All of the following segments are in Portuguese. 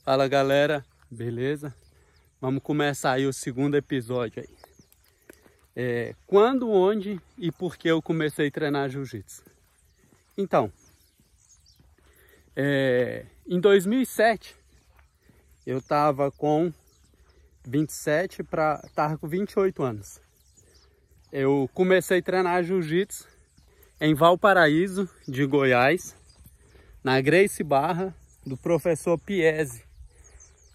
Fala galera, beleza? Vamos começar aí o segundo episódio aí. Quando, onde e por que eu comecei a treinar jiu-jitsu? Então, em 2007 eu tava com 27 tava com 28 anos. Eu comecei a treinar jiu-jitsu em Valparaíso, de Goiás, na Gracie Barra do professor Piese.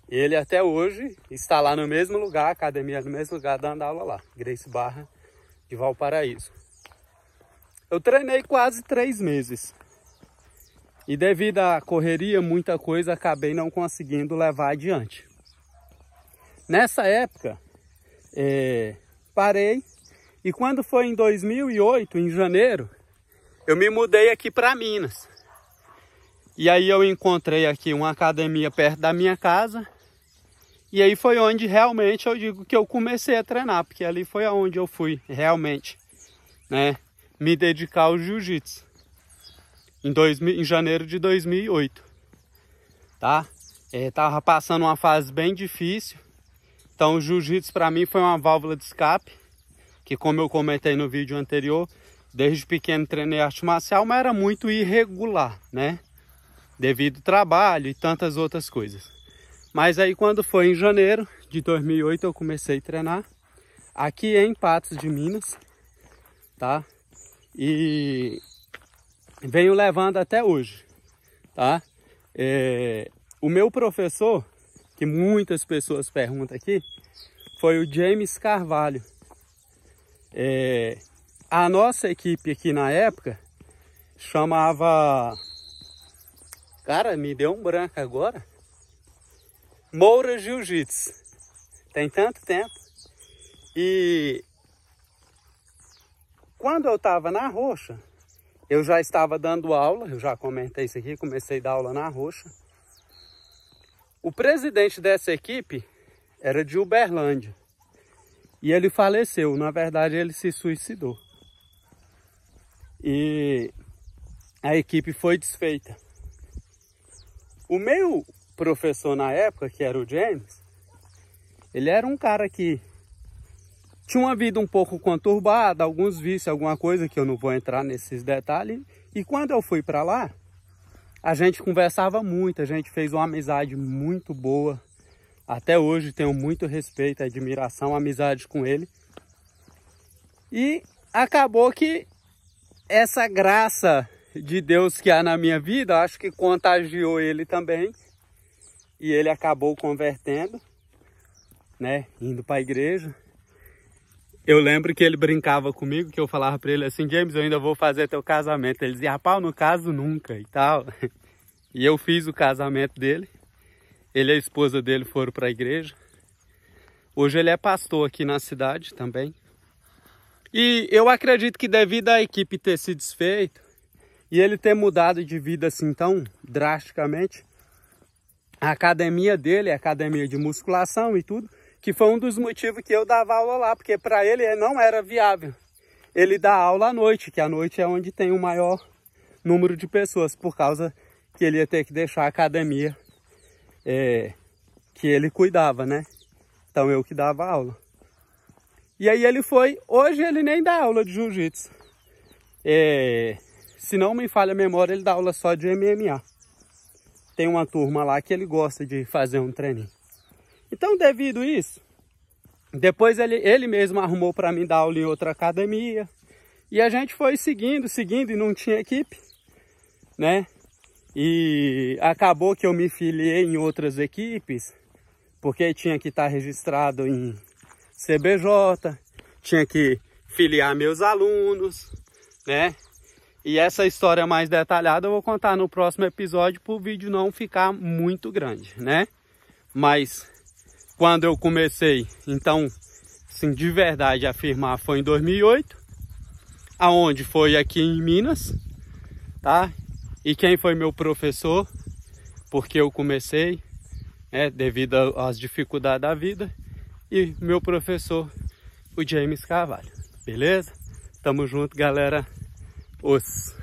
Ele até hoje está lá no mesmo lugar, academia no mesmo lugar, dando aula lá, Gracie Barra de Valparaíso. Eu treinei quase 3 meses. E devido à correria, muita coisa, acabei não conseguindo levar adiante. Nessa época, parei. E quando foi em 2008, em janeiro, eu me mudei aqui para Minas. E aí eu encontrei aqui uma academia perto da minha casa. E aí foi onde realmente eu digo que eu comecei a treinar, porque ali foi onde eu fui realmente, né, me dedicar ao jiu-jitsu. Em janeiro de 2008, tá? Tava passando uma fase bem difícil. Então o jiu-jitsu para mim foi uma válvula de escape, que como eu comentei no vídeo anterior, desde pequeno treinei arte marcial, mas era muito irregular, né? Devido ao trabalho e tantas outras coisas. Mas aí quando foi em janeiro de 2008 eu comecei a treinar aqui em Patos de Minas, tá? E venho levando até hoje, tá? O meu professor, que muitas pessoas perguntam aqui, foi o James Carvalho. A nossa equipe aqui na época chamava... Cara, me deu um branco agora. Moura Jiu-Jitsu. Tem tanto tempo. E quando eu estava na Roxa, eu já estava dando aula, eu já comentei isso aqui, comecei a dar aula na Roxa. O presidente dessa equipe era de Uberlândia. E ele faleceu, na verdade ele se suicidou. E a equipe foi desfeita. O meu professor na época, que era o James, ele era um cara que tinha uma vida um pouco conturbada, alguns vícios, alguma coisa que eu não vou entrar nesses detalhes. E quando eu fui para lá, a gente conversava muito, a gente fez uma amizade muito boa. Até hoje tenho muito respeito, admiração, amizade com ele. E acabou que essa graça de Deus que há na minha vida, acho que contagiou ele também. E ele acabou convertendo, né, indo para a igreja. Eu lembro que ele brincava comigo, que eu falava para ele assim: James, eu ainda vou fazer teu casamento. Ele dizia: rapaz, no caso nunca e tal. E eu fiz o casamento dele. Ele e a esposa dele foram para a igreja. Hoje ele é pastor aqui na cidade também. E eu acredito que devido à equipe ter se desfeito e ele ter mudado de vida assim tão drasticamente, a academia dele, a academia de musculação e tudo, que foi um dos motivos que eu dava aula lá, porque para ele não era viável ele dar aula à noite, que a noite é onde tem o maior número de pessoas, por causa que ele ia ter que deixar a academia que ele cuidava, né? Então eu que dava aula. E aí ele foi, hoje ele nem dá aula de jiu-jitsu. Se não me falha a memória, ele dá aula só de MMA. Tem uma turma lá que ele gosta de fazer um treininho. Então, devido a isso, depois ele mesmo arrumou para mim dar aula em outra academia. E a gente foi seguindo e não tinha equipe, né? E acabou que eu me filiei em outras equipes, porque tinha que estar registrado em CBJ, tinha que filiar meus alunos, né? E essa história mais detalhada eu vou contar no próximo episódio para o vídeo não ficar muito grande, né? Mas quando eu comecei, então, assim, de verdade afirmar, foi em 2008, aonde foi aqui em Minas, tá? E quem foi meu professor, porque eu comecei, né, devido às dificuldades da vida, e meu professor, o James Carvalho, beleza? Tamo junto, galera. Os